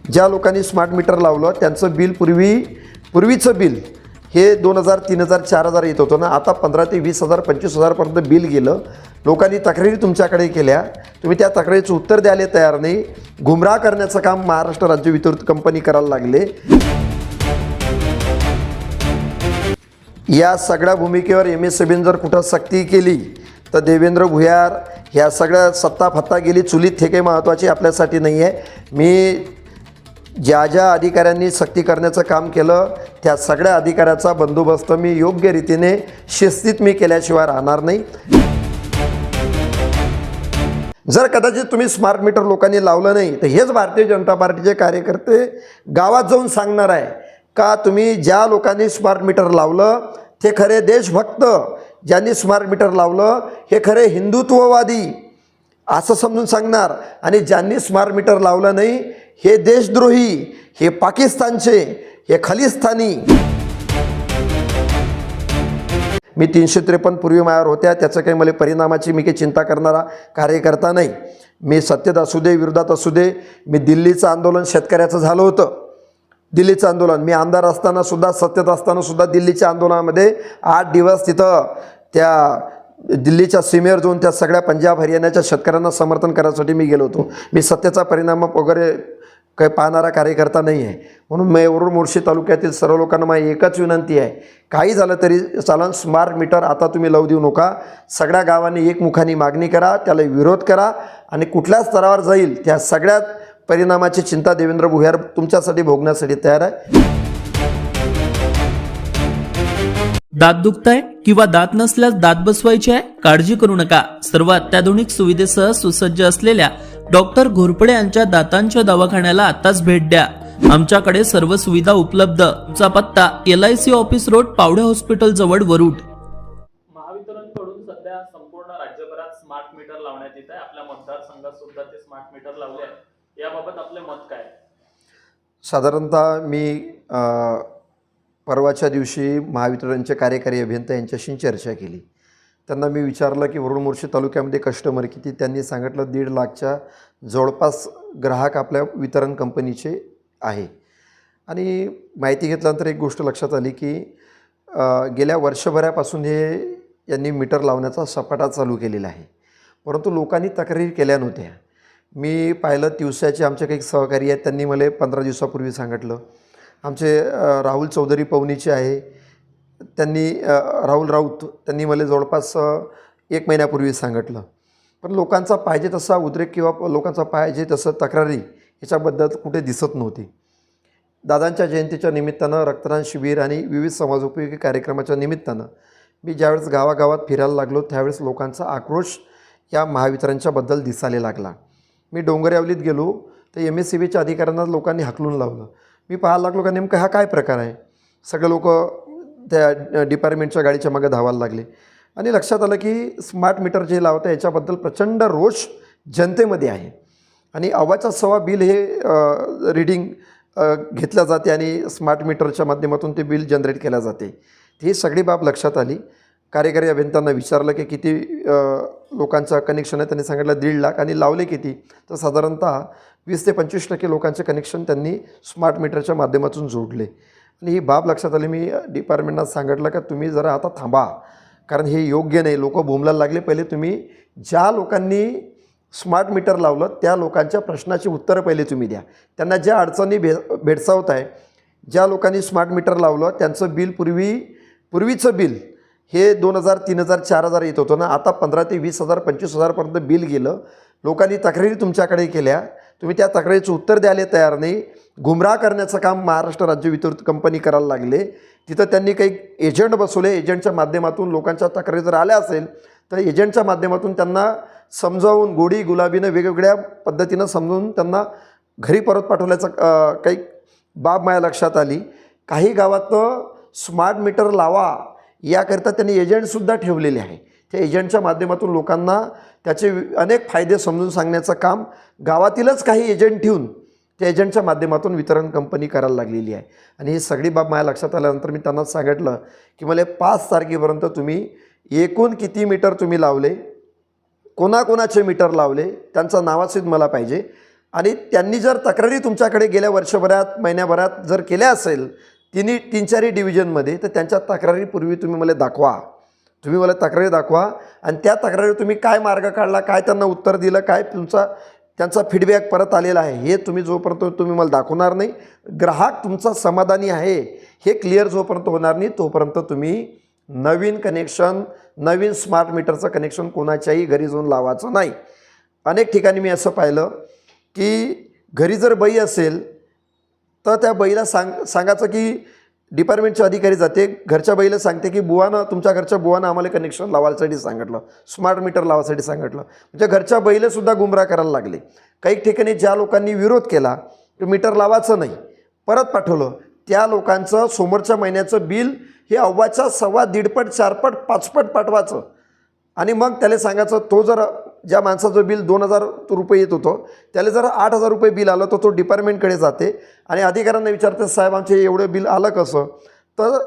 ज्या लोकांनी smart meter लावलं त्यांचं बिल पूर्वीचं बिल हे 2000, 3000, 4000 येत होतं ना, आता 15 ते 20,000, 25,000पर्यंत बिल गेलं. लोकांनी तक्रारी तुमच्याकडे केल्या, तुम्ही त्या तक्रारीचं उत्तर द्यायला तयार नाही. गुमराह करण्याचं काम महाराष्ट्र राज्य विद्युत कंपनी करायला लागले. या सगळ्या भूमिकेवर MSEBीने जर कुठं सक्ती केली तर देवेंद्र भुयार ह्या सगळ्या सत्ता फत्ता गेली चुलीत, हे काही महत्त्वाचे आपल्यासाठी नाही आहे. मी ज्या अधिकाऱ्यांनी सक्ती करण्याचं काम केलं त्या सगळ्या अधिकाऱ्याचा बंदोबस्त मी योग्य रीतीने शिस्तीत मी केल्याशिवाय राहणार नाही. जर कदाचित तुम्ही स्मार्ट मीटर लोकांनी लावलं नाही तर हेच भारतीय जनता पार्टीचे कार्यकर्ते गावात जाऊन सांगणार आहे का तुम्ही ज्या लोकांनी स्मार्ट मीटर लावलं ते खरे देशभक्त, ज्यांनी स्मार्ट मीटर लावलं हे खरे हिंदुत्ववादी असं समजून सांगणार, आणि ज्यांनी स्मार्ट मीटर लावलं नाही हे देशद्रोही, हे पाकिस्तानचे, हे खलिस्तानी. मी 353 पूर्वी मायावर होत्या, त्याचं काही मला परिणामाची मी काही चिंता करणारा कार्यकर्ता नाही. मी सत्तेत असू दे विरोधात असू दे, मी दिल्लीचं आंदोलन शेतकऱ्याचं झालं होतं. दिल्लीचं आंदोलन मी आमदार असताना सुद्धा, सत्तेत असताना सुद्धा दिल्लीच्या आंदोलनामध्ये 8 दिवस तिथं त्या दिल्लीच्या सीमेवर जाऊन त्या सगळ्या पंजाब हरियाणाच्या शेतकऱ्यांना समर्थन करण्यासाठी मी गेलो होतो. मी सत्तेचा परिणाम वगैरे काही पाहणारा कार्यकर्ता नाही आहे. म्हणून मी वरुड मोर्शी तालुक्यातील सर्व लोकांना माझी एकच विनंती आहे, काही झालं तरी चालन स्मार्ट मीटर आता तुम्ही लावू देऊ नका. सगळ्या गावांनी एकमुखाने मागणी करा, त्याला विरोध करा, आणि कुठल्या स्तरावर जाईल त्या सगळ्यात परिणामाची चिंता देवेंद्र भुयार तुमच्यासाठी भोगण्यासाठी तयार आहे. दात दुखताय किंवा दात नसल्यास दात बसवायचे आहे? काळजी करू नका. सर्व अत्याधुनिक सुविधेसह सुसज्ज असलेल्या डॉक्टर घोरपडे यांच्या दातांच्या दवाखान्याला आताच भेट द्या. आमच्याकडे सर्व सुविधा उपलब्ध. आमचा पत्ता LIC office road, Pawde hospital जवळ, वरुड. महावितरणकडून सध्या संपूर्ण राज्यभरात स्मार्ट मीटर लावण्यात येत आहे. आपल्या मतदारसंघात सुद्धा ते स्मार्ट मीटर लावले आहे. याबाबत आपले मत काय? साधारणतः मी परवाच्या दिवशी महावितरणचे कार्यकारी अभियंता यांच्याशी चर्चा केली. त्यांना मी विचारलं की वरुड मोर्शी तालुक्यामध्ये कस्टमर किती. त्यांनी सांगितलं 1.5 लाखच्या जवळपास ग्राहक आपल्या वितरण कंपनीचे आहे. आणि माहिती घेतल्यानंतर एक गोष्ट लक्षात आली की गेल्या वर्षभरापासून हे यांनी मीटर लावण्याचा सपाटा चालू केलेला आहे, परंतु लोकांनी तक्रारी केल्या नव्हत्या. मी पाहिलं तिवसाचे आमचे काही सहकारी आहेत, त्यांनी मला 15 दिवसापूर्वी सांगितलं. आमचे राहुल चौधरी पवनीचे आहे, त्यांनी राहुल राऊत त्यांनी मला जवळपास 1 महिन्यापूर्वी सांगितलं. पण लोकांचा पाहिजे तसा उद्रेक किंवा लोकांचा पाहिजे तसं तक्रारी याच्याबद्दल कुठे दिसत नव्हती. दादांच्या जयंतीच्या निमित्तानं, रक्तदान शिबिर आणि विविध समाजोपयोगी कार्यक्रमाच्या निमित्तानं मी ज्यावेळेस गावागावात फिरायला लागलो त्यावेळेस लोकांचा आक्रोश या महावितरणच्याबद्दल दिसायला लागला. मी डोंगरयावलीत गेलो तर MSEBीच्या अधिकाऱ्यांना लोकांनी हाकलून लावलं. मी पाहायला लागलो का नेमकं हा काय प्रकार आहे. सगळे लोक त्या डिपार्टमेंटच्या गाडीच्या मागे धावायला लागले, आणि लक्षात आलं की स्मार्ट मीटर जे लावतं याच्याबद्दल प्रचंड रोष जनतेमध्ये आहे. आणि अव्वाच्या सव्वा बिल हे रीडिंग घेतल्या जाते आणि स्मार्ट मीटरच्या माध्यमातून ते बिल जनरेट केल्या जाते. ही सगळी बाब लक्षात आली. कार्यकारी अभियंत्यांना विचारलं की किती लोकांचं कनेक्शन आहे. त्यांनी सांगितलं 1.5 लाख, आणि लावले किती तर साधारणतः 20 ते 25% लोकांचे कनेक्शन त्यांनी स्मार्ट मीटरच्या माध्यमातून जोडले. आणि ही बाब लक्षात आली. मी डिपार्टमेंटला सांगितलं का तुम्ही जरा आता थांबा, कारण हे योग्य नाही. लोक बोंबलायला लागले. पहिले तुम्ही ज्या लोकांनी स्मार्ट मीटर लावलं त्या लोकांच्या प्रश्नाची उत्तरं पहिले तुम्ही द्या. त्यांना ज्या अडचणी भेडसावत आहे, ज्या लोकांनी स्मार्ट मीटर लावलं त्यांचं बिल पूर्वीचं बिल हे 2000, 3000, 4000 येत होतं ना, आता 15 ते 20,000, 25,000पर्यंत बिल गेलं. लोकांनी तक्रारी तुमच्याकडे केल्या, तुम्ही त्या तक्रारीचं उत्तर द्यायला तयार नाही. गुमराह करण्याचं काम महाराष्ट्र राज्य विद्युत कंपनी करायला लागले. तिथं त्यांनी काही एजंट बसवले. एजंटच्या माध्यमातून लोकांच्या तक्रारी जर आल्या असेल तर एजंटच्या माध्यमातून त्यांना समजावून गोडी गुलाबीनं वेगवेगळ्या पद्धतीनं समजून त्यांना घरी परत पाठवल्याचं काही बाब माझ्या लक्षात आली. काही गावात स्मार्ट मीटर लावा याकरिता त्यांनी एजंटसुद्धा ठेवलेले आहे. त्या एजंटच्या माध्यमातून लोकांना त्याचे अनेक फायदे समजून सांगण्याचं काम गावातीलच काही एजंट ठेवून त्या एजंटच्या माध्यमातून वितरण कंपनी करायला लागलेली आहे. आणि ही सगळी बाब माझ्या लक्षात आल्यानंतर मी त्यांना सांगितलं की मला 5 तारखेपर्यंत तुम्ही एकूण किती मीटर तुम्ही लावले, कोणाकोणाचे मीटर लावले त्यांचं नावासहित मला पाहिजे. आणि त्यांनी जर तक्रारी तुमच्याकडे गेल्या वर्षभरात महिन्याभरात जर केल्या असेल 3-4 डिव्हिजनमध्ये, तर त्यांच्या तक्रारीपूर्वी तुम्ही मला दाखवा. तुम्ही मला तक्रारी दाखवा आणि त्या तक्रारीवर तुम्ही काय मार्ग काढला, काय त्यांना उत्तर दिलं, काय त्यांचा फीडबॅक परत आलेला आहे, हे जोपर्यंत तुम्ही मला दाखवणार नाही, ग्राहक तुमचा समाधानी आहे हे क्लिअर जोपर्यंत होणार नाही, तोपर्यंत तुम्ही नवीन कनेक्शन, नवीन स्मार्ट मीटरचं कनेक्शन कोणाच्याही घरी जाऊन लावायचं नाही. अनेक ठिकाणी मी असं पाहिलं की घरी जर बाई असेल तर त्या बाईला सांगायचं की डिपार्टमेंटचे अधिकारी जाते, घरच्या बाईला सांगते की बुवानं, तुमच्या घरच्या बुवानं आम्हाला कनेक्शन लावायसाठी सांगितलं, स्मार्ट मीटर लावायसाठी सांगितलं. म्हणजे घरच्या बाईलासुद्धा गुमराह करायला लागले. काही ठिकाणी ज्या लोकांनी विरोध केला की मीटर लावायचं नाही, परत पाठवलं, त्या लोकांचं समोरच्या महिन्याचं बिल हे अव्वाच्या सव्वा, 1.5पट 4पट 5पट पाठवायचं. आणि मग त्याला सांगायचं, तो जर ज्या माणसाचं बिल 2,000 रुपये येत होतं त्याला जर 8,000 रुपये बिल आलं तर तो डिपार्टमेंटकडे जाते आणि अधिकाऱ्यांना विचारते, साहेब आमचे एवढं बिल आलं कसं? तर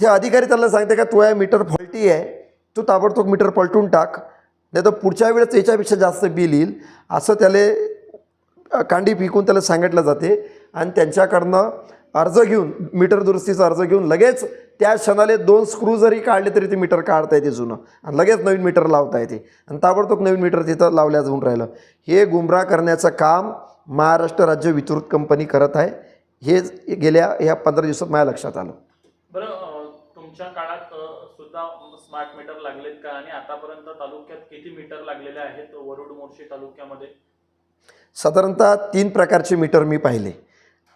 ते अधिकारी त्याला सांगते का तो या मीटर फॉल्टी आहे, तू ताबडतोब मीटर पलटून टाक, नाही तर पुढच्या वेळेस याच्यापेक्षा जास्त बिल येईल, असं त्याला कांडी पिकून त्याला सांगितलं जाते. आणि त्यांच्याकडनं अर्ज घेऊन, मीटर दुरुस्तीचा अर्ज घेऊन लगेच त्या क्षणाले 2 स्क्रू जरी काढले तरी ते मीटर काढता येते जुनं आणि लगेच नवीन मीटर लावता येते आणि ताबडतोब नवीन मीटर तिथं लावल्या जाऊन राहिलं. हे गुमराह करण्याचं काम महाराष्ट्र राज्य विद्युत कंपनी करत आहे. हे गेल्या 15 दिवसात माझ्या लक्षात आलं. बरं, तुमच्या काळात सुद्धा स्मार्ट मीटर लागलेत का आणि आतापर्यंत तालुक्यात किती मीटर लागलेले आहेत वरुड मोर्शी तालुक्यामध्ये? साधारणतः 3 प्रकारचे मीटर मी पाहिले.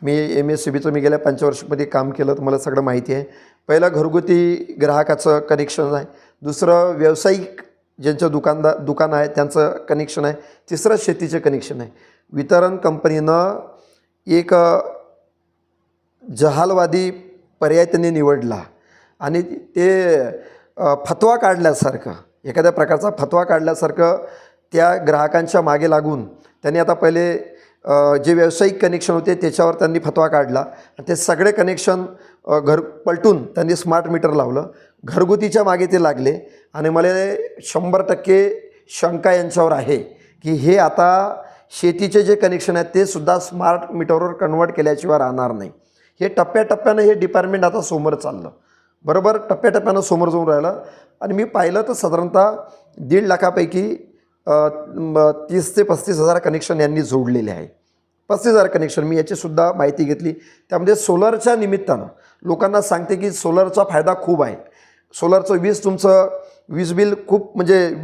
मी MSCBचं मी गेल्या 5 वर्षामध्ये काम केलं तर मला सगळं माहिती आहे. पहिलं घरगुती ग्राहकाचं कनेक्शन आहे, दुसरं व्यावसायिक ज्यांचं दुकान आहे त्यांचं कनेक्शन आहे, तिसरं शेतीचं कनेक्शन आहे. वितरण कंपनीनं एक जहालवादी पर्याय त्यांनी निवडला आणि ते फतवा काढल्यासारखं, एखाद्या प्रकारचा फतवा काढल्यासारखं त्या ग्राहकांच्या मागे लागून त्यांनी आता पहिले जे व्यावसायिक कनेक्शन होते त्याच्यावर त्यांनी फतवा काढला आणि ते सगळे कनेक्शन पलटून त्यांनी स्मार्ट मीटर लावलं. घरगुतीच्या मागे ते लागले आणि मला 100% शंका यांच्यावर आहे की हे आता शेतीचे जे कनेक्शन आहेत ते सुद्धा स्मार्ट मीटरवर कन्वर्ट केल्याशिवाय राहणार नाही. हे टप्प्याटप्प्यानं हे डिपार्टमेंट आता समोर चाललं, बरोबर टप्प्याटप्प्यानं समोर जाऊन राहिलं. आणि मी पाहिलं तर साधारणतः 1.5 लाखापैकी 30 ते 35 हजार कनेक्शन यांनी जोडलेले आहे. 35,000 कनेक्शन मी याचीसुद्धा माहिती घेतली. त्यामध्ये सोलरच्या निमित्तानं लोकांना सांगते की सोलरचा फायदा खूप आहे. सोलरचं तुमचं वीज बिल खूप म्हणजे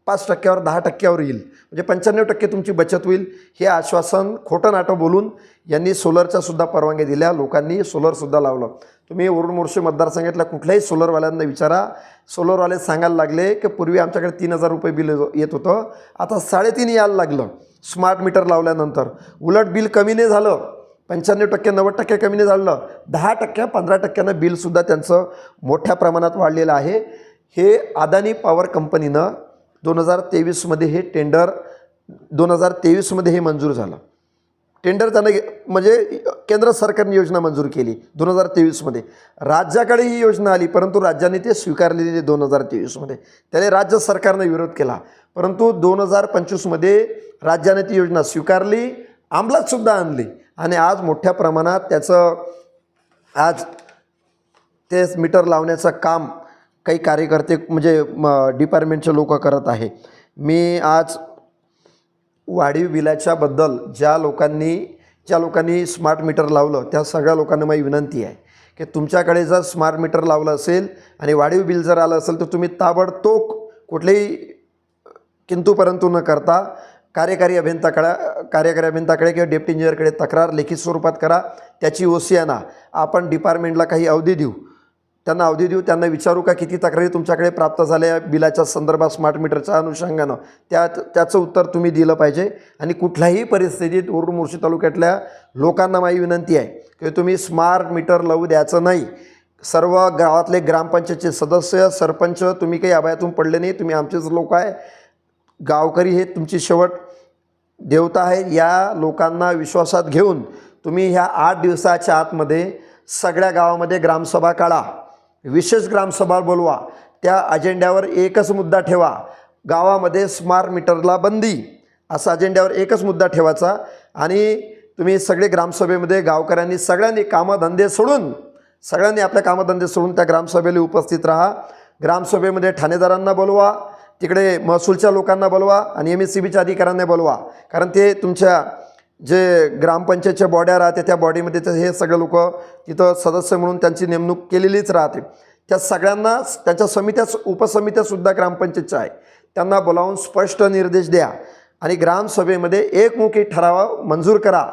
5%वर 10%वर येईल, म्हणजे 95% तुमची बचत होईल. हे आश्वासन खोटं नाटं बोलून यांनी सोलरच्यासुद्धा परवानगी दिल्या, लोकांनी सोलरसुद्धा लावलं. तुम्ही वरुड मोर्शी मतदारसंघातल्या कुठल्याही सोलरवाल्यांना विचारा, सोलरवाले सांगायला लागले की पूर्वी आमच्याकडे 3,000 रुपये बिल येत होतं, आता 3.5 यायला लागलं स्मार्ट मीटर लावल्यानंतर. उलट बिल कमी नाही झालं, 95% 90% कमी नाही झालं, 10% 15%नं बिलसुद्धा त्यांचं मोठ्या प्रमाणात वाढलेलं आहे. हे अदानी पॉवर कंपनीनं 2023मध्ये हे टेंडर 2023मध्ये हे मंजूर झालं. टेंडर त्यानं म्हणजे केंद्र सरकारने योजना मंजूर केली 2023मध्ये. राज्याकडे ही योजना आली परंतु राज्याने ते स्वीकारलेली 2023मध्ये. त्याने राज्य सरकारने विरोध केला परंतु 2025मध्ये राज्याने ती योजना स्वीकारली, अंमलातसुद्धा आणली आणि आज मोठ्या प्रमाणात त्याचं आज ते मीटर लावण्याचं काम काही कार्यकर्ते म्हणजे डिपार्टमेंटचे लोक करत आहे. मी आज वाढीव बिलाच्याबद्दल ज्या लोकांनी स्मार्ट मीटर लावलं त्या सगळ्या लोकांना माझी विनंती आहे की तुमच्याकडे जर स्मार्ट मीटर लावलं असेल आणि वाढीव बिल जर आलं असेल तर तुम्ही ताबडतोब कुठलेही किंतु परंतु न करता कार्यकारी अभियंताकडे किंवा डेप्टी इंजिनियरकडे तक्रार लेखी स्वरूपात करा. त्याची OC आणा. आपण डिपार्टमेंटला काही अवधी देऊ, त्यांना विचारू का किती तक्रारी तुमच्याकडे प्राप्त झाल्या बिलाच्या संदर्भात स्मार्ट मीटरच्या अनुषंगानं, त्याचं उत्तर तुम्ही दिलं पाहिजे. आणि कुठल्याही परिस्थितीत वरुड मोर्शी तालुक्यातल्या लोकांना माझी विनंती आहे की तुम्ही स्मार्ट मीटर लावू द्यायचं नाही. सर्व गावातले ग्रामपंचायतचे सदस्य, सरपंच तुम्ही काही अभयातून पडले नाही, तुम्ही आमचेच लोक आहे. गावकरी हे तुमची शेवट देवता आहे. या लोकांना विश्वासात घेऊन तुम्ही ह्या 8 दिवसाच्या आतमध्ये सगळ्या गावामध्ये ग्रामसभा काढा, विशेष ग्रामसभा बोलवा. त्या अजेंड्यावर एकच मुद्दा ठेवा, गावामध्ये स्मार्ट मीटरला बंदी, असा अजेंड्यावर एकच मुद्दा ठेवायचा आणि तुम्ही सगळे ग्रामसभेमध्ये गावकऱ्यांनी सगळ्यांनी कामधंदे सोडून सगळ्यांनी आपल्या कामधंदे सोडून त्या ग्रामसभेला उपस्थित राहा. ग्रामसभेमध्ये ठाणेदारांना बोलवा, तिकडे महसूलच्या लोकांना बोलवा आणि MSCBच्या अधिकाऱ्यांना बोलवा. कारण ते तुमच्या जे ग्रामपंचायतच्या बॉड्या राहते त्या बॉडीमध्ये हे सगळे लोक तिथं सदस्य म्हणून त्यांची नेमणूक केलेलीच राहते. त्या सगळ्यांना त्यांच्या समित्या उपसमित्यासुद्धा ग्रामपंचायतच्या आहे, त्यांना बोलावून स्पष्ट निर्देश द्या आणि ग्रामसभेमध्ये एकमुखी ठराव मंजूर करा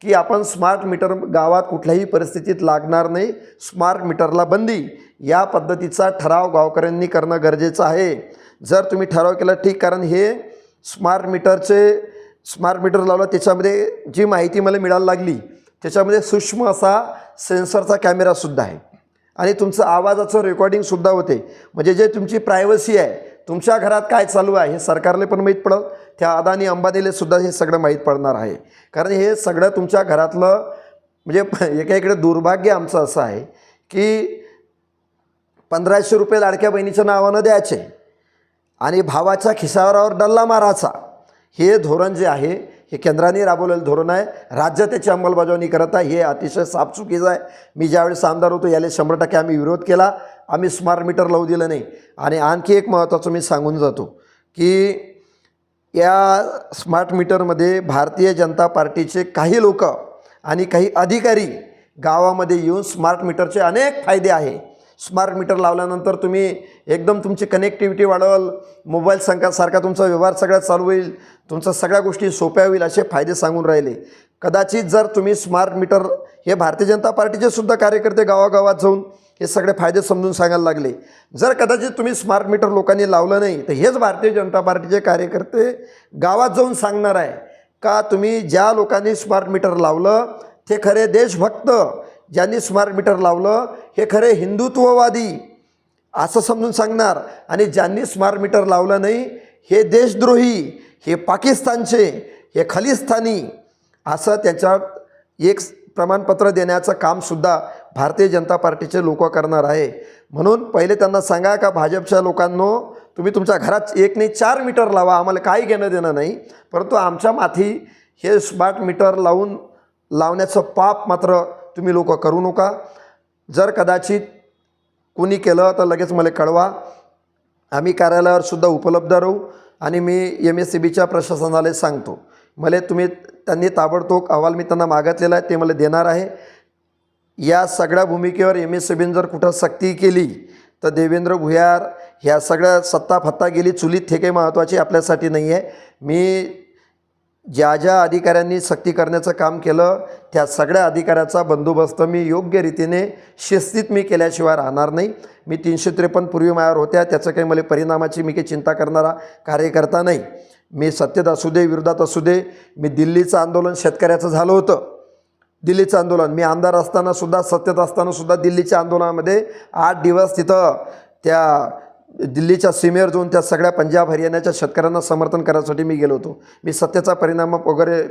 की आपण स्मार्ट मीटर गावात कुठल्याही परिस्थितीत लागणार नाही, स्मार्ट मीटरला बंदी, या पद्धतीचा ठराव गावकऱ्यांनी करणं गरजेचं आहे. जर तुम्ही ठराव केला ठीक, कारण हे स्मार्ट मीटर लावलं त्याच्यामध्ये जी माहिती मला मिळायला लागली त्याच्यामध्ये सूक्ष्म असा सेन्सरचा कॅमेरासुद्धा आहे आणि तुमचं आवाजाचं रेकॉर्डिंगसुद्धा होते. म्हणजे जे तुमची प्रायव्हसी आहे, तुमच्या घरात काय चालू आहे हे सरकारला पण माहीत पडेल, त्या अदानी अंबानीला सुद्धा हे सगळं माहीत पडणार आहे. कारण हे सगळं तुमच्या घरातलं म्हणजे एका इकडे दुर्भाग्य आमचं असं आहे की 1500 रुपये लाडक्या बहिणीच्या नावानं द्यायचे आणि भावाच्या खिशावरावर डल्ला मारायचा. हे धोरण जे आहे हे केंद्राने राबवलेलं धोरण आहे, राज्य त्याची अंमलबजावणी करत आहे. हे अतिशय साफचुकीचं आहे. मी ज्यावेळेस आमदार होतो याला 100% आम्ही विरोध केला, आम्ही स्मार्ट मीटर लावू दिलं नाही. आणि आणखी एक महत्त्वाचं मी सांगून जातो की या स्मार्ट मीटरमध्ये भारतीय जनता पार्टीचे काही लोक आणि काही अधिकारी गावामध्ये येऊन स्मार्ट मीटरचे अनेक फायदे आहे. स्मार्ट मीटर लावल्यानंतर तुम्ही एकदम तुमची कनेक्टिव्हिटी वाढवल, मोबाईल सारखा तुमचा व्यवहार सगळा चालू होईल, तुमच्या सगळ्या गोष्टी सोप्या होईल असे फायदे सांगून राहिले. कदाचित जर तुम्ही स्मार्ट मीटर हे भारतीय जनता पार्टीचे सुद्धा कार्यकर्ते गावागावात जाऊन हे सगळे फायदे समजून सांगायला लागले. जर कदाचित तुम्ही स्मार्ट मीटर लोकांनी लावलं नाही तर हेच भारतीय जनता पार्टीचे कार्यकर्ते गावात जाऊन सांगणार आहे का तुम्ही ज्या लोकांनी स्मार्ट मीटर लावलं ते खरे देशभक्त, ज्यांनी स्मार्ट मीटर लावलं हे खरे हिंदुत्ववादी असं समजून सांगणार, आणि ज्यांनी स्मार्ट मीटर लावलं नाही हे देशद्रोही, हे पाकिस्तानचे, हे खलिस्तानी असं त्याच्यात एक प्रमाणपत्र देण्याचं कामसुद्धा भारतीय जनता पार्टीचे लोक करणार आहे. म्हणून पहिले त्यांना सांगा का भाजपच्या लोकांनो तुम्ही तुमच्या घरात 1 नाही 4 मीटर लावा, आम्हाला काही घेणं देणं नाही, परंतु आमच्या माथी हे स्मार्ट मीटर लावण्याचं पाप मात्र तुम्ही लोक करू नका. जर कदाचित कोणी केलं तर लगेच मला कळवा, आम्ही कार्यालयावर सुद्धा उपलब्ध राहू आणि मी MSCBच्या प्रशासनाला सांगतो. त्यांनी ताबडतोब अहवाल मी त्यांना मागितलेला आहे, ते मला देणार आहे. या सगळ्या भूमिकेवर MSCBने जर कुठं सक्ती केली तर देवेंद्र भुयार ह्या सगळ्या सत्ता फत्ता गेली चुलीत, हे काही महत्त्वाची आपल्यासाठी नाही आहे. मी ज्या ज्या अधिकाऱ्यांनी सक्ती करण्याचं काम केलं त्या सगळ्या अधिकाऱ्याचा बंदोबस्त मी योग्य रीतीने शिस्तीत मी केल्याशिवाय राहणार नाही. मी 353 पूर्वी मायावर होत्या, त्याचं काही मला परिणामाची मी काही चिंता करणारा कार्यकर्ता नाही. मी सत्तेत असू दे विरोधात असू दे, मी दिल्लीचं आंदोलन शेतकऱ्याचं झालं होतं, दिल्लीचं आंदोलन मी आमदार असतानासुद्धा सत्तेत असतानासुद्धा दिल्लीच्या आंदोलनामध्ये 8 दिवस तिथं त्या दिल्लीच्या सीमेवर जाऊन त्या सगळ्या पंजाब हरियाणाच्या शेतकऱ्यांना समर्थन करायसाठी मी गेलो होतो. मी सत्तेचा परिणाम वगैरे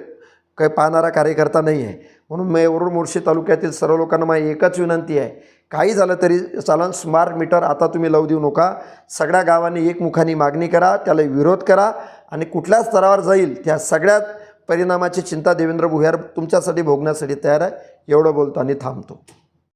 काही पाहणारा कार्यकर्ता नाही आहे. म्हणून वरुड मोर्शी तालुक्यातील सर्व लोकांना माझी एकच विनंती आहे, काही झालं तरी चालन, स्मार्ट मीटर आता तुम्ही लावू देऊ नका. सगळ्या गावांनी एकमुखाने मागणी करा, त्याला विरोध करा आणि कुठल्या स्तरावर जाईल त्या सगळ्यात परिणामाची चिंता देवेंद्र भुयार तुमच्यासाठी भोगण्यासाठी तयार आहे. एवढं बोलतो आणि थांबतो.